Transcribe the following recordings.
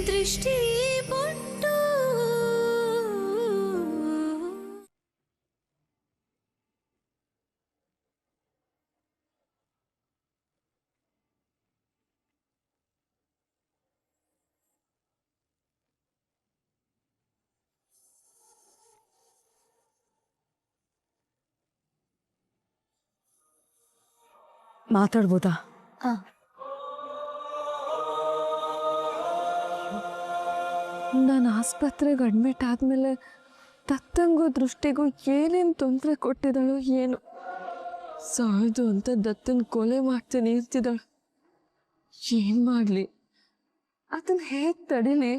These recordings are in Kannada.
ದೃಷ್ಟಿ ಬೊಟ್ಟು ಮಾತಾಡ್ಬೋದಾ? ನಾನು ಆಸ್ಪತ್ರೆಗೆ ಅಡ್ಮಿಟ್ ಆದಮೇಲೆ ದತ್ತಂಗೂ ದೃಷ್ಟಿಗೂ ಏನೇನು ತೊಂದರೆ ಕೊಟ್ಟಿದ್ದಾಳೋ ಏನು. ಸಾಯ್ದು ಅಂತ ದತ್ತನ ಕೊಲೆ ಮಾಡ್ತೀನಿ ಅಂತಿದ್ದಾಳು. ಏನು ಮಾಡಲಿ? ಅದನ್ನು ಹೇಗೆ ತಡೀಲಿ?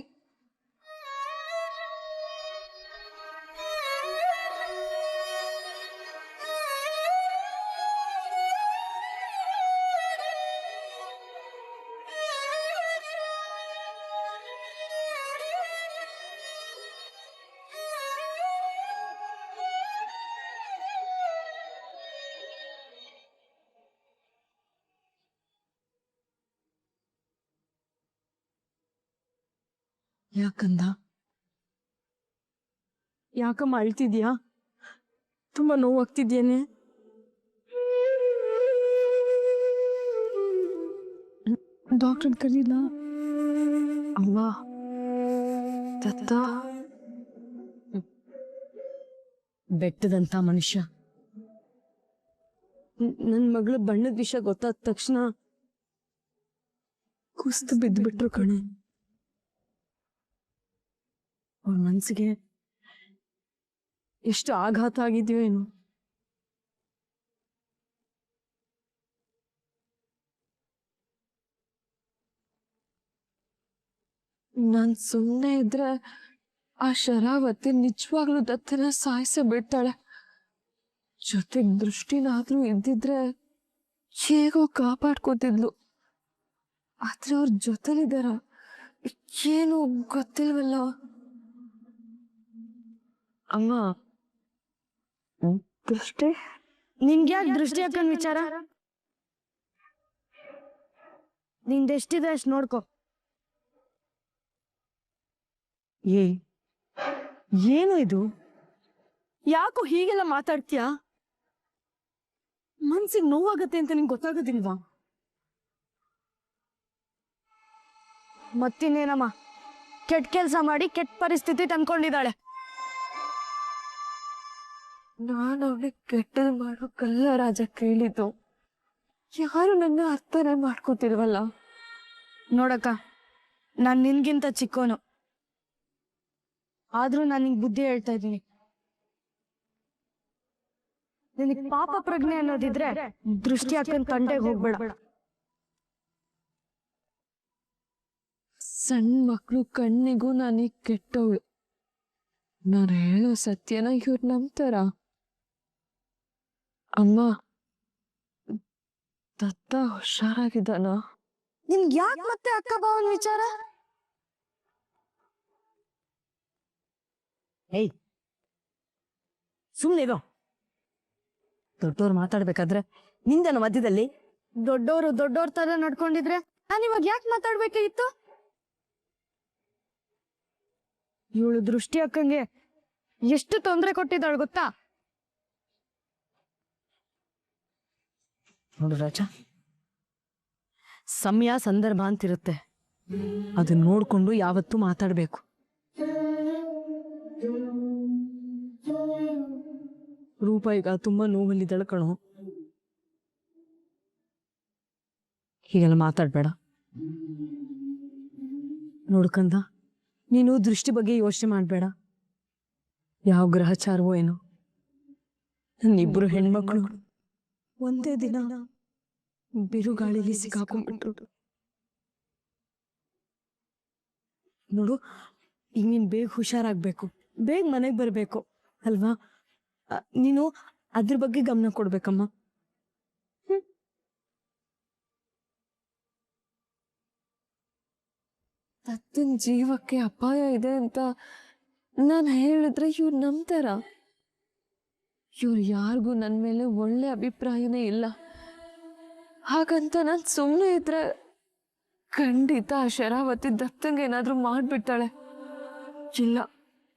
ಯಾಕಂದ? ಯಾಕಮ್ಮ ಅಳ್ತಿದ್ಯಾ? ತುಂಬ ನೋವಾಗ್ತಿದ್ಯೇನೆ? ಡಾಕ್ಟರ್ ಕರೀಲ? ಅವ್ವ, ದತ್ತ ಬೆಟ್ಟದಂಥ ಮನುಷ್ಯ. ನನ್ನ ಮಗಳ ಬಣ್ಣದ ವಿಷಯ ಗೊತ್ತಾದ ತಕ್ಷಣ ಕುಸ್ತು ಬಿದ್ದುಬಿಟ್ರು ಕಣೆ. ಅವ್ರ ಮನಸ್ಸಿಗೆ ಎಷ್ಟು ಆಘಾತ ಆಗಿದೆಯೋ ಏನು. ನಾನು ಸುಮ್ಮನೆ ಇದ್ರೆ ಆ ಶರಾವತಿ ನಿಜವಾಗ್ಲೂ ದತ್ತನ ಸಾಯಿಸೇ ಬಿಡ್ತಾಳೆ. ಜೊತೆಗೆ ದೃಷ್ಟಿನಾದ್ರೂ ಇದ್ದಿದ್ರೆ ಹೇಗೋ ಕಾಪಾಡ್ಕೋತಿದ್ಲು. ಆದ್ರೆ ಅವ್ರ ಜೊತೆಲಿದ್ದಾರ ಏನು ಗೊತ್ತಿಲ್ವಲ್ಲ. ಅಮ್ಮ, ದೃಷ್ಟಿ ನಿನ್ಗ್ಯಾಕೆ ದೃಷ್ಟಿ ಅಕ್ಕನ ವಿಚಾರ? ನಿಂದೆಷ್ಟಿದೆ ಅಷ್ಟು ನೋಡ್ಕೊ. ಏನು ಇದು? ಯಾಕೋ ಹೀಗೆಲ್ಲ ಮಾತಾಡ್ತೀಯಾ? ಮನ್ಸಿಗೆ ನೋವಾಗತ್ತೆ ಅಂತ ನಿಂಗೆ ಗೊತ್ತಾಗೋದಿಲ್ವಾ? ಮತ್ತಿನ್ನೇನಮ್ಮ, ಕೆಟ್ಟ ಕೆಲಸ ಮಾಡಿ ಕೆಟ್ಟ ಪರಿಸ್ಥಿತಿ ತಂದ್ಕೊಂಡಿದ್ದಾಳೆ. ನಾನು ಅವಳಿಗೆ ಕೆಟ್ಟದ್ ಮಾಡೋಕ್ಕಲ್ಲ ರಾಜ ಕೇಳಿದ್ದು. ಯಾರು ನನ್ನ ಅರ್ಥನೇ ಮಾಡ್ಕೋತಿಲ್ವಲ್ಲ. ನೋಡಕ್ಕ, ನಾನು ನಿನ್ಗಿಂತ ಚಿಕ್ಕೋನು, ಆದ್ರೂ ನಾನು ನಿಂಗೆ ಬುದ್ಧಿ ಹೇಳ್ತಾ ಇದ್ದೀನಿ. ನಿನಗೆ ಪಾಪ ಪ್ರಜ್ಞೆ ಅನ್ನೋದಿದ್ರೆ ದೃಷ್ಟಿ ಅಕ್ಕನ ತಂಟೆಗೆ ಹೋಗ್ಬೇಡ. ಸಣ್ಣ ಮಕ್ಕಳು ಕಣ್ಣಿಗೂ ನಾನೀಗ ಕೆಟ್ಟವಳು. ನಾನು ಹೇಳೋ ಸತ್ಯನ ಇವ್ರು ನಂಬ್ತಾರ? ಅಮ್ಮ, ದತ್ತ ಹುಷಾರಾಗಿದ್ದಾನ? ನಿನ್ಗೆ ಯಾಕೆ ಮತ್ತೆ ಅಕ್ಕ ಭಾವನ ವಿಚಾರ? ಏಯ್, ಸುಮ್ಮನಿರೋ. ದೊಡ್ಡವ್ರು ಮಾತಾಡ್ಬೇಕಾದ್ರೆ ನಿಂದನ ಮಧ್ಯದಲ್ಲಿ? ದೊಡ್ಡೋರ್ ತರ ನಡ್ಕೊಂಡಿದ್ರೆ ನಾನು ಇವಾಗ ಯಾಕೆ ಮಾತಾಡ್ಬೇಕಾಗಿತ್ತು? ಇವಳು ದೃಷ್ಟಿ ಅಕ್ಕಂಗೆ ಎಷ್ಟು ತೊಂದರೆ ಕೊಟ್ಟಿದ್ದಾಳು ಗೊತ್ತಾ? ನೋಡು ರಾಜ, ಸಮಯ ಸಂದರ್ಭ ಅಂತಿರುತ್ತೆ. ಅದನ್ನ ನೋಡ್ಕೊಂಡು ಯಾವತ್ತೂ ಮಾತಾಡ್ಬೇಕು. ರೂಪ ಈಗ ತುಂಬಾ ನೋವಲ್ಲಿದ್ದಾಳೆ ಕಣೋ. ಹೀಗೆಲ್ಲ ಮಾತಾಡ್ಬೇಡ. ನೋಡ್ಕಂದ, ನೀನು ದೃಷ್ಟಿ ಬಗ್ಗೆ ಯೋಚನೆ ಮಾಡಬೇಡ. ಯಾವ ಗ್ರಹಚಾರವೋ ಏನೋ, ನನ್ನಿಬ್ರು ಹೆಣ್ಮಕ್ಳು ಒಂದೇ ದಿನ ಬಿರುಗಾಳಿಲಿ ಸಿಕ್ಕಾಕೊಂಡ್ಬಿಟ್ರು. ನೋಡು, ಈಗ ನೀನು ಬೇಗ ಹುಷಾರಾಗಬೇಕು, ಬೇಗ ಮನೆಗೆ ಬರಬೇಕು ಅಲ್ವಾ? ನೀನು ಅದ್ರ ಬಗ್ಗೆ ಗಮನ ಕೊಡ್ಬೇಕಮ್ಮ. ದತ್ತನ ಜೀವಕ್ಕೆ ಅಪಾಯ ಇದೆ ಅಂತ ನಾನು ಹೇಳಿದ್ರೆ ಇವ್ರು ನಂಬ್ತಾರ? ಇವ್ರು ಯಾರಿಗೂ ನನ್ನ ಮೇಲೆ ಒಳ್ಳೆ ಅಭಿಪ್ರಾಯನೇ ಇಲ್ಲ. ಹಾಗಂತ ನಾನು ಸುಮ್ಮನೆ ಇದ್ರೆ ಖಂಡಿತ ಆ ಶರಾವತಿ ದತ್ತಂಗೆ ಏನಾದ್ರೂ ಮಾಡ್ಬಿಡ್ತಾಳೆ. ಇಲ್ಲ,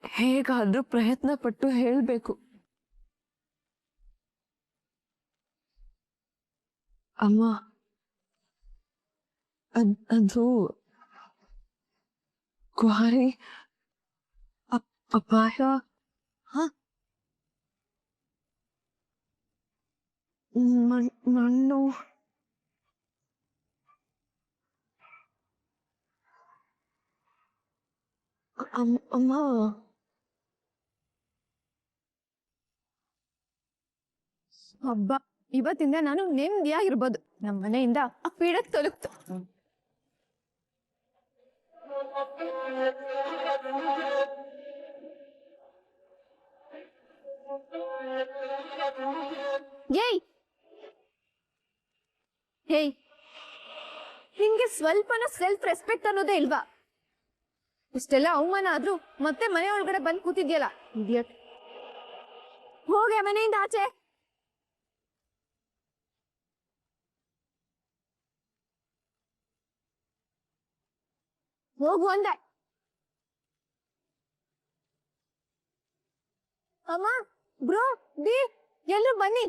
ಹೇಗಾದ್ರೂ ಪ್ರಯತ್ನ ಪಟ್ಟು ಹೇಳ್ಬೇಕು. ಅಮ್ಮ, ಅದು ಕ್ವಾರಿ ಅಪಾಯ. ಮಣ್ಣು ಅಮ್ಮ, ಹಬ್ಬ, ಇವತ್ತಿಂದ ನಾನು ನೆಮ್ಮದಿಯಾಗಿರ್ಬೋದು. ನಮ್ಮ ಮನೆಯಿಂದ ಆ ಪೀಡೆ ತೊಲಗ್ತು. ಏಯ್ ಹೇಯ್, ನಿಂಗೆ ಸ್ವಲ್ಪನೂ ಸೆಲ್ಫ್ ರೆಸ್ಪೆಕ್ಟ್ ಅನ್ನೋದೇ ಇಲ್ವಾ? ಇಷ್ಟೆಲ್ಲ ಅವಮಾನ ಆದ್ರೂ ಮತ್ತೆ ಮನೆ ಒಳಗಡೆ ಬಂದು ಕೂತಿದ್ಯಲ್ಲ, ಇಡಿಯಟ್. ಹೋಗೆ ಮನೆಯಿಂದ ಆಚೆ. ಹೋಗು ಅಂದೆ. ಅಮ್ಮ, ಬ್ರೋ, ಡಿ, ಎಲ್ಲರೂ ಬನ್ನಿ.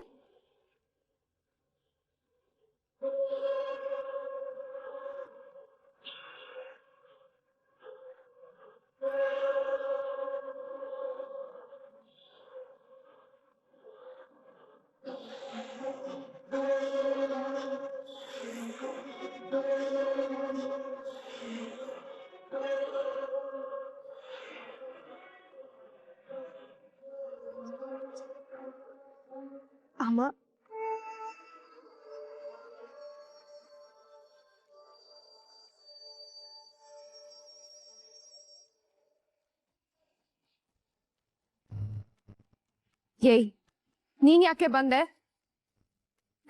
ಅಮ್ಮ, ಏಯ್, ನೀನ್ ಯಾಕೆ ಬಂದೆ?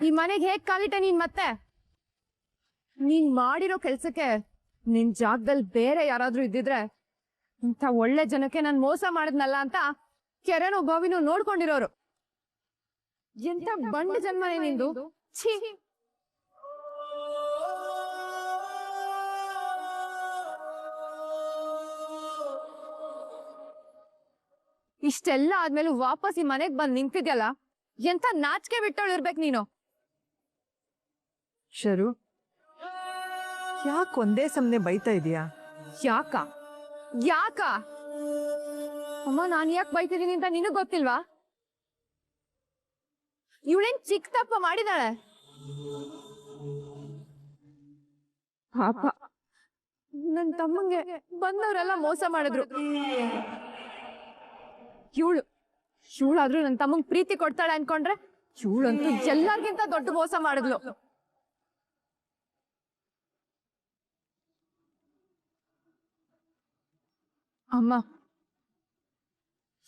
ಈ ಮನೆಗೆ ಹೇಗ್ ಕಾಲಿಟ್ಟೆ ನೀನ್ ಮತ್ತೆ? ನೀನ್ ಮಾಡಿರೋ ಕೆಲ್ಸಕ್ಕೆ ನಿನ್ ಜಾಗದಲ್ಲಿ ಬೇರೆ ಯಾರಾದ್ರೂ ಇದ್ದಿದ್ರೆ ಇಂಥ ಒಳ್ಳೆ ಜನಕ್ಕೆ ನಾನ್ ಮೋಸ ಮಾಡಿದ್ನಲ್ಲ ಅಂತ ಕೆರೆನೋ ಬಾವಿನೋ ನೋಡ್ಕೊಂಡಿರೋರು. ಎಂತ ಬಂಡ ಜನ್ಮನೆ ನಿಂದು. ಛೀ. ಇಷ್ಟೆಲ್ಲ ಆದ್ಮೇಲೆ ವಾಪಸ್ ಈ ಮನೆಗ್ ಬಂದ್ ನಿಂತಿದ್ಯಲ್ಲ, ಎಂತ ನಾಚಿಕೆ ಬಿಟ್ಟೋಳು ಇರ್ಬೇಕು ನೀನು. ಶರು, ಯಾಕೆ ಒಂದೇ ಸಮನೆ ಬೈತಾ ಇದೀಯಾ? ಯಾಕ ಯಾಕ ಅಮ್ಮ, ನಾನ್ ಯಾಕೆ ಬೈತಿದ್ದೀನಿ ಅಂತ ನಿನಗ್ ಗೊತ್ತಿಲ್ವಾ? ಇವಳೇನ್ ಚಿಕ್ಕ ತಪ್ಪ ಮಾಡಿದಾಳೆ. ಪಾಪ, ನನ್ ತಮ್ಮಂಗೆ ಬಂದವರೆಲ್ಲ ಮೋಸ ಮಾಡಿದ್ರು. ಇವಳಾದ್ರೂ ನನ್ ತಮ್ಮಂಗ್ ಪ್ರೀತಿ ಕೊಡ್ತಾಳೆ ಅನ್ಕೊಂಡ್ರೆ ಇವಳಂತೂ ಎಲ್ಲರಿಗಿಂತ ದೊಡ್ಡ ಮೋಸ ಮಾಡಿದ್ಲು. ಅಮ್ಮ,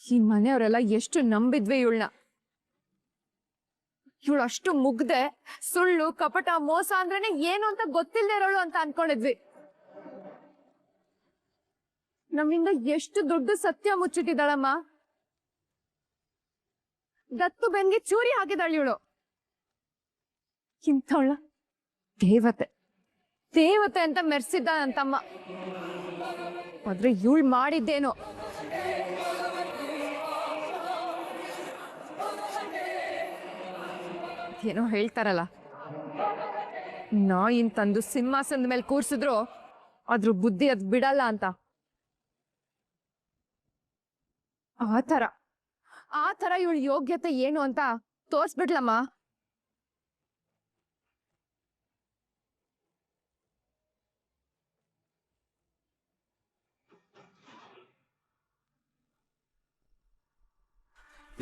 ಈ ಮನೆಯವರೆಲ್ಲ ಎಷ್ಟು ನಂಬಿದ್ವಿ ಇವಳನ್ನ. ಇವಳು ಅಷ್ಟು ಮುಗ್ದೆ, ಸುಳ್ಳು, ಕಪಟ, ಮೋಸ ಅಂದ್ರೇನೆ ಏನು ಅಂತ ಗೊತ್ತಿಲ್ಲದೆ ಇರೋಳು ಅಂತ ಅನ್ಕೊಂಡಿದ್ವಿ. ನಮ್ಮಿಂದ ಎಷ್ಟು ದೊಡ್ಡ ಸತ್ಯ ಮುಚ್ಚಿಟ್ಟಿದ್ದಾಳಮ್ಮ. ದತ್ತು ಬೆನ್ಗೆ ಚೂರಿ ಹಾಕಿದಾಳು ಇವಳು. ಇಂಥವಳ ದೇವತೆ ದೇವತೆ ಅಂತ ಮೆರ್ಸಿದ್ದ ನನ್ನ ತಮ್ಮ. ಆದ್ರೆ ಇವಳು ಮಾಡಿದ್ದೇನೋ. ಏನೋ ಹೇಳ್ತಾರಲ್ಲ, ನಾಯಿನ್ ತಂದು ಸಿಂಹಾಸನದ ಮೇಲೆ ಕೂರ್ಸಿದ್ರು ಅದ್ರ ಬುದ್ಧಿ ಅದ್ ಬಿಡಲ್ಲ ಅಂತ. ಆ ತರ ಇವಳ ಯೋಗ್ಯತೆ ಏನು ಅಂತ ತೋರ್ಸ್ಬಿಡ್ಲಮ್ಮ.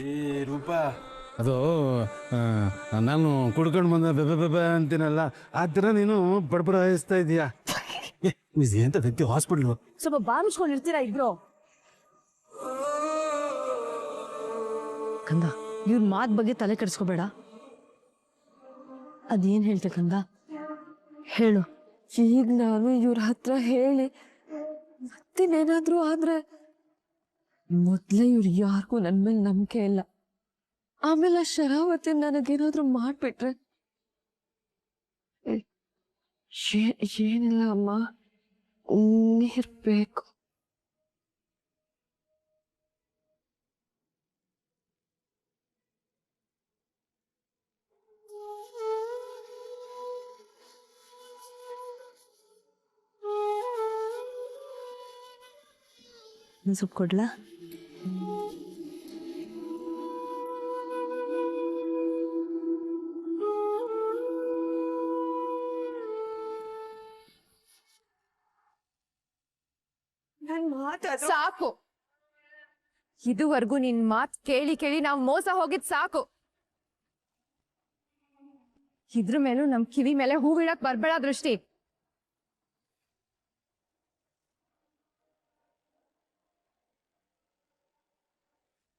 ಏ ರೂಪಾ, ಅದು ನಾನು ಕುಡ್ಕೊಂಡು ಬಂದ ಬೆಬೆ ಬೆಬೆ ಅಂತೀನಲ್ಲ, ಆ ಥರ ನೀನು ಬಡಬಡಾಯಿಸ್ತಾ ಇದೀಯಾ. ಎಂತ ವ್ಯಕ್ತಿ ಹಾಸ್ಪಿಟ್ಲು. ಸ್ವಲ್ಪ ಬಾರಿಸ್ಕೊಂಡಿರ್ತೀರಾ ಇಬ್ರು? ಕಂದ, ಇವ್ರ ಮಾತ್ ಬಗ್ಗೆ ತಲೆ ಕೆಡಿಸ್ಕೋಬೇಡ. ಅದೇನ್ ಹೇಳ್ತೆ ಕಂದ, ಹೇಳು. ಈಗ ನಾನು ಇವ್ರ ಹತ್ರ ಹೇಳಿ ಮತ್ತಿನ್ನೇನಾದ್ರೂ ಆದ್ರೆ, ಮೊದ್ಲೇ ಇವ್ರು ಯಾರಿಗೂ ನನ್ ಮೇಲೆ ನಂಬಿಕೆ ಇಲ್ಲ. ಆಮೇಲೆ ಶರಾವತಿ ನನಗೇನಾದ್ರೂ ಮಾಡ್ಬಿಟ್ರೆ ಏನಿಲ್ಲ ಅಮ್ಮ, ನೀರ್ ಬೇಕು. ಸ್ವಲ್ಪ ಕೊಡ್ಲಾ? ಸಾಕು. ಇದುವರೆಗೂ ನಿನ್ ಮಾತ್ ಕೇಳಿ ಕೇಳಿ ನಾವ್ ಮೋಸ ಹೋಗಿದ್ ಸಾಕು. ಇದ್ರ ಮೇಲೂ ನಮ್ ಕಿವಿ ಮೇಲೆ ಹೂವಿಡಕ್ ಬರ್ಬೇಡ ದೃಷ್ಟಿ.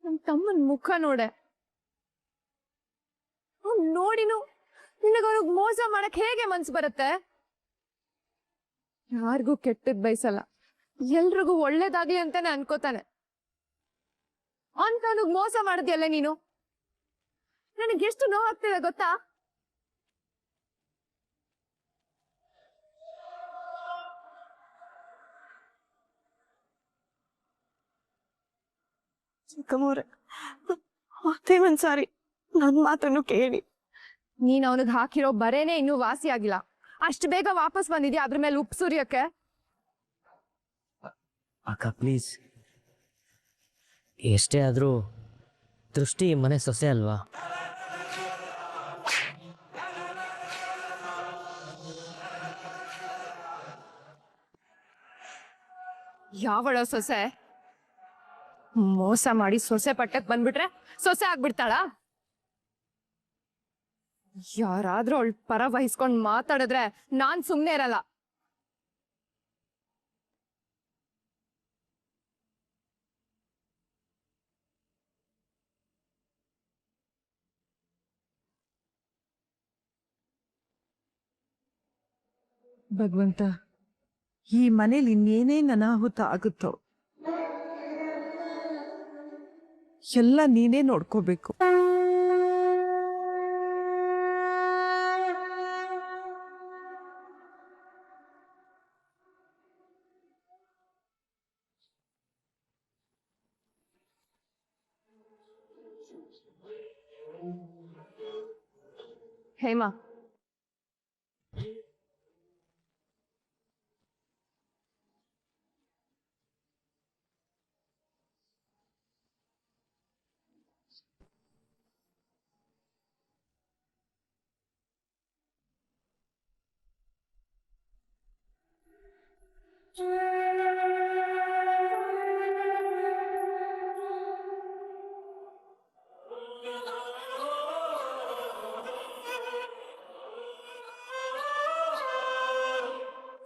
ನಮ್ ತಮ್ಮನ್ ಮುಖ ನೋಡೆ, ನೋಡಿನು ನಿನಗ ಅವ್ರಿಗೆ ಮೋಸ ಮಾಡಕ್ ಹೇಗೆ ಮನ್ಸು ಬರುತ್ತೆ? ಯಾರಿಗೂ ಕೆಟ್ಟದ್ ಬಯಸಲ್ಲ, ಎಲ್ರಿಗೂ ಒಳ್ಳೇದಾಗ್ಲಿ ಅಂತಾನೆ ಅನ್ಕೋತಾನೆ. ಅಂತ ಮೋಸ ಮಾಡಿದ್ಯಲ್ಲ ನೀನು. ನನಗೆ ಎಷ್ಟು ನೋವಾಗ್ತಿದೆ ಗೊತ್ತಾ? ಚಿಕ್ಕಮ್ಮವ್ರೆ, ಮತ್ತೆ ಒಂದ್ಸಾರಿ ನನ್ ಮಾತನ್ನು ಕೇಳಿ. ನೀನ್ ಅವನಿಗೆ ಹಾಕಿರೋ ಬರೇನೆ ಇನ್ನೂ ವಾಸಿ ಆಗಿಲ್ಲ, ಅಷ್ಟು ಬೇಗ ವಾಪಸ್ ಬಂದಿದ್ಯಾ ಅದ್ರ ಮೇಲೆ ಉಪ್ಪು ಸುರಿಯಕ್ಕೆ? ಅಕ್ಕ ಪ್ಲೀಸ್, ಎಷ್ಟೇ ಆದರೂ ದೃಷ್ಟಿ ಮನೆ ಸೊಸೆ ಅಲ್ವಾ? ಯಾವಳ ಸೊಸೆ? ಮೋಸ ಮಾಡಿ ಸೊಸೆ ಪಟ್ಟಕ್ ಬಂದ್ಬಿಟ್ರೆ ಸೊಸೆ ಆಗ್ಬಿಡ್ತಾಳ? ಯಾರಾದ್ರೂ ಅವಳ ಪರ ವಹಿಸ್ಕೊಂಡ್ ಮಾತಾಡಿದ್ರೆ ನಾನ್ ಸುಮ್ನೆ ಇರಲ್ಲ. ಭಗವಂತ, ಈ ಮನೇಲಿ ಇನ್ನೇನೇನ್ ಅನಾಹುತ ಆಗುತ್ತೋ ಎಲ್ಲ ನೀನೇ ನೋಡ್ಕೋಬೇಕು. ಹೇಮಾ,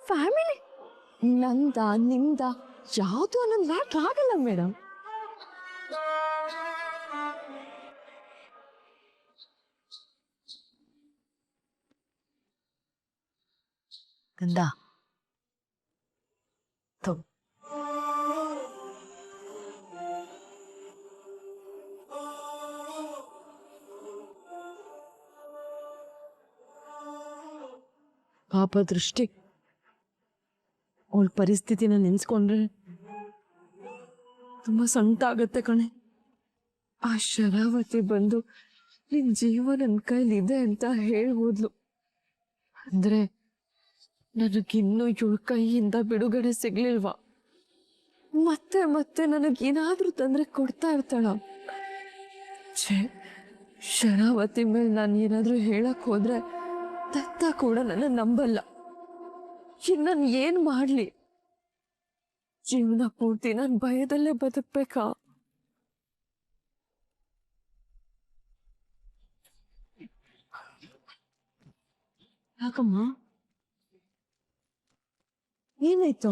ಫ್ಯಾಮಿಲಿ ನಂದ ನಿಂದ ಯಾವುದು ಅನ್ನೋದು ಮ್ಯಾಟ್ರ್ ಆಗಲ್ಲ ಮೇಡಮ್. ಗಂಧ ತಗೋ. ಪಾಪ ದೃಷ್ಟಿ, ಅವಳ ಪರಿಸ್ಥಿತಿನ ನೆನ್ಸ್ಕೊಂಡ್ರೆ ತುಂಬಾ ಸಂಕಟ ಆಗತ್ತೆ ಕಣೆ. ಆ ಶರಾವತಿ ಬಂದು ನಿನ್ ಜೀವ ನನ್ನ ಕೈಲಿದೆ ಅಂತ ಹೇಳ್ಬೋದ್ಲು, ಅಂದ್ರೆ ನನಗಿನ್ನೂ ಇವಳ ಕೈಯಿಂದ ಬಿಡುಗಡೆ ಸಿಗ್ಲಿಲ್ವಾ? ಮತ್ತೆ ಮತ್ತೆ ನನಗೇನಾದ್ರೂ ತೊಂದರೆ ಕೊಡ್ತಾ ಇರ್ತಾಳ. ಛೇ, ಶರಾವತಿ ಮೇಲೆ ನಾನು ಏನಾದ್ರೂ ಹೇಳಕ್ ಹೋದ್ರೆ ದತ್ತ ಕೂಡ ನನ್ನ ನಂಬಲ್ಲ. ನಾನು ಏನ್ ಮಾಡ್ಲಿ? ಜೀವನ ಪೂರ್ತಿ ನಾನು ಭಯದಲ್ಲೇ ಬದುಕ್ಬೇಕಾ? ಯಾಕಮ್ಮ, ಏನಾಯ್ತು?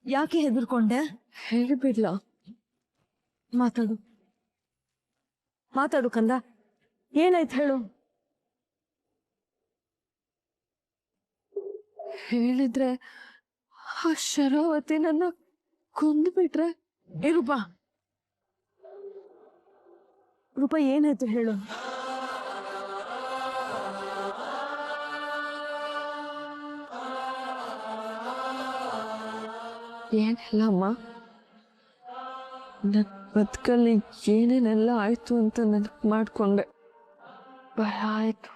ಯಾಕೆ ಹೆದರ್ಕೊಂಡೆ? ಹೇಳ್ಬಿಡ್ಲಾ? ಮಾತಾಡು ಮಾತಾಡು ಕಂದ, ಏನಾಯ್ತು ಹೇಳು. ಹೇಳಿದ್ರೆ ಆ ಶರಾವತಿ ನನ್ನ ಕೊಂದ್ಬಿಟ್ರೆ? ರೂಪ, ರೂಪ ಏನಾಯ್ತು ಹೇಳು. ಏನಿಲ್ಲ ಅಮ್ಮ, ನನ್ನ ಬದುಕಲ್ಲಿ ಏನೇನೆಲ್ಲ ಆಯ್ತು ಅಂತ ನೆನಪು ಮಾಡಿಕೊಂಡೆ. ಭಯ ಆಯ್ತು.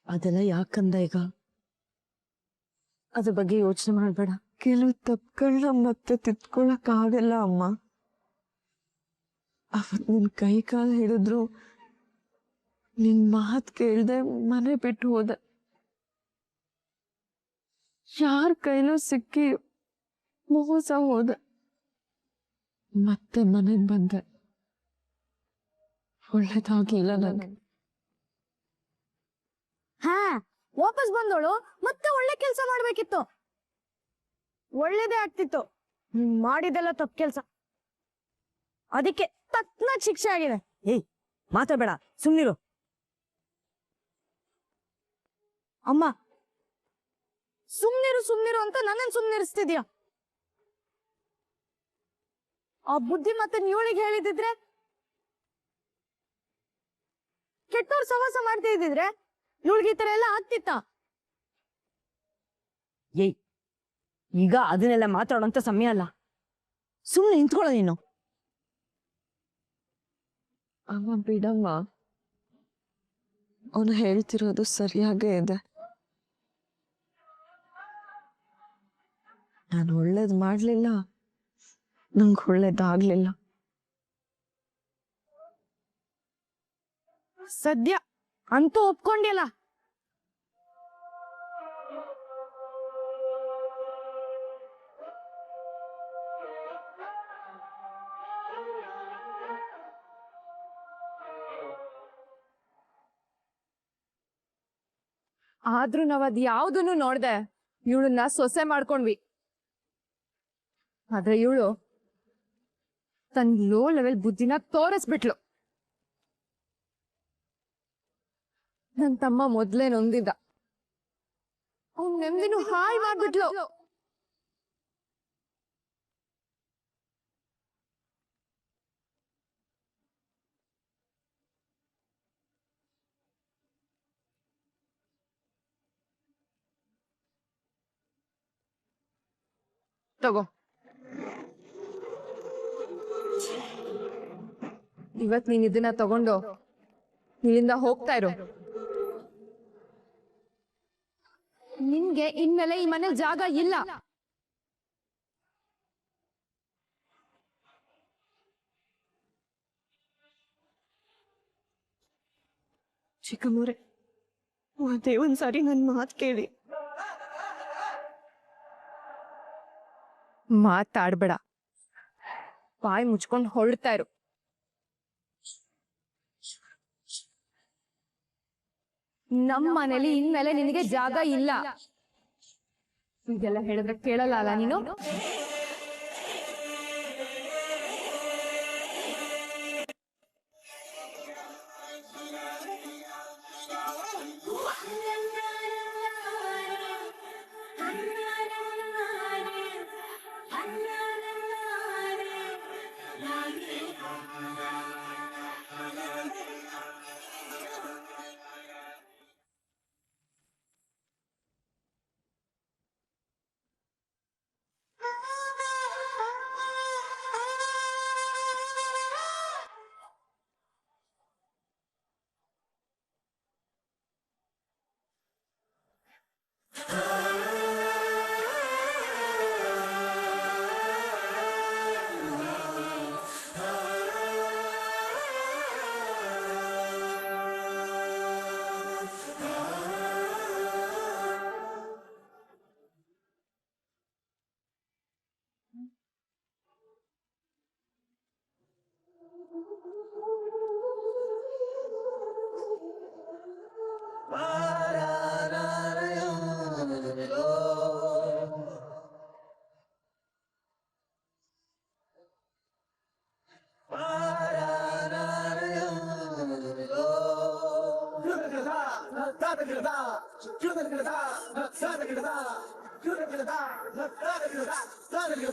ಅದೆಲ್ಲ ಯಾಕಂದ ಈಗ? ಅದ್ರ ಬಗ್ಗೆ ಯೋಚನೆ ಮಾಡಬೇಡ. ಕೆಲವು ತಪ್ಪುಗಳನ್ನ ಮತ್ತೆ ತಿದ್ಕೊಳಕ್ಕಾಗಲ್ಲ ಅಮ್ಮ. ಅವತ್ ನಿನ್ ಕೈ ಕಾಲು ಹಿಡಿದ್ರು, ನಿನ್ ಮಾತು ಕೇಳ್ದೆ ಮನೆ ಬಿಟ್ಟು ಹೋದೆ. ಯಾರ ಕೈಲೂ ಸಿಕ್ಕಿ ಮೋಸ ಹೋದೆ. ಮತ್ತೆ ಮನೆಗ್ ಬಂದೆ. ಒಳ್ಳೇದಾಗ್ಲಿಲ್ಲ ನನಗೆ. ಹಾ, ವಾಪಸ್ ಬಂದೋಳು ಮತ್ತೆ ಒಳ್ಳೆ ಕೆಲಸ ಮಾಡ್ಬೇಕಿತ್ತು. ಒಳ್ಳೇದೇ ಆಗ್ತಿತ್ತು. ಮಾಡಿದೆಲ್ಲ ತಪ್ಪು ಕೆಲಸ. ಅದಕ್ಕೆ ತಕ್ಕನಾಗಿ ಶಿಕ್ಷೆ ಆಗಿದೆ. ಏಯ್, ಮಾತಾಡಬೇಡ, ಸುಮ್ನಿರು. ಅಮ್ಮ, ಸುಮ್ನಿರು ಸುಮ್ನಿರು ಅಂತ ನನ್ನನ್ನು ಸುಮ್ನಿರಿಸ್ತಿದ್ಯಾ? ಆ ಬುದ್ಧಿ ಮತ್ತೆ ಇವಳಿಗೆ ಹೇಳಿದಿದ್ರೆ, ಕೆಟ್ಟವ್ರ ಸವಾಸ ಮಾಡ್ತಾ ಇದ್ದಿದ್ರೆ ಇವಳಿಗೆ ಈ ತರ ಎಲ್ಲ ಆಗ್ತಿತ್ತ? ಏಯ್, ಈಗ ಅದನ್ನೆಲ್ಲ ಮಾತಾಡೋಂತ ಸಮಯ ಅಲ್ಲ. ಸುಮ್ನೆ ನಿಂತ್ಕೊಳ್ಳೋ ನೀನು. ಅಮ್ಮ ಬಿಡಮ್ಮ, ಅವನು ಹೇಳ್ತಿರೋದು ಸರಿಯಾಗೇ ಇದೆ. ನಾನು ಒಳ್ಳೇದು ಮಾಡ್ಲಿಲ್ಲ, ನಂಗೆ ಒಳ್ಳೇದಾಗ್ಲಿಲ್ಲ. ಸದ್ಯ ಅಂತೂ ಒಪ್ಕೊಂಡಿಲ್ಲ. ಆದ್ರೂ ನಾವ್ ಅದ್ ಯಾವ್ದನ್ನು ನೋಡ್ದೆ ಇವಳನ್ನ ಸೊಸೆ ಮಾಡ್ಕೊಂಡ್ವಿ. ಆದ್ರೆ ಇವಳು ತನ್ ಲೋ ಲೆವೆಲ್ ಬುದ್ಧಿನ ತೋರಿಸ್ಬಿಟ್ಲು. ನನ್ ತಮ್ಮ ಮೊದ್ಲೇ ನೊಂದಿದ್ದ, ಅವ್ನ್ ನೆಮ್ಮದಿನೂ ಹಾಳು ಮಾಡ್ಬಿಟ್ಲು. ತಗೋ, ಇವತ್ ನೀನ್ ಇದನ್ನ ತಗೊಂಡು ಇಲ್ಲಿಂದ ಹೋಗ್ತಾ ಇರು. ನಿನ್ಗೆ ಇನ್ಮೇಲೆ ಈ ಮನೆ ಜಾಗ ಇಲ್ಲ. ಚಿಕ್ಕಮ್ಮವ್ರೆ, ಅದೇ ಒಂದ್ಸಾರಿ ನನ್ನ ಮಾತು ಕೇಳಿ. ಮಾತಾಡ್ಬೇಡ, ಬಾಯಿ ಮುಚ್ಕೊಂಡು ಹೊರಡ್ತಾ ಇರು. ನಮ್ಮ ಮನೇಲಿ ಇನ್ಮೇಲೆ ನಿನಗೆ ಜಾಗ ಇಲ್ಲ. ಇದೆಲ್ಲ ಹೇಳಿದ್ರೆ ಕೇಳಲ್ಲ ಅಲ್ಲ ನೀನು?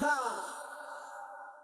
Da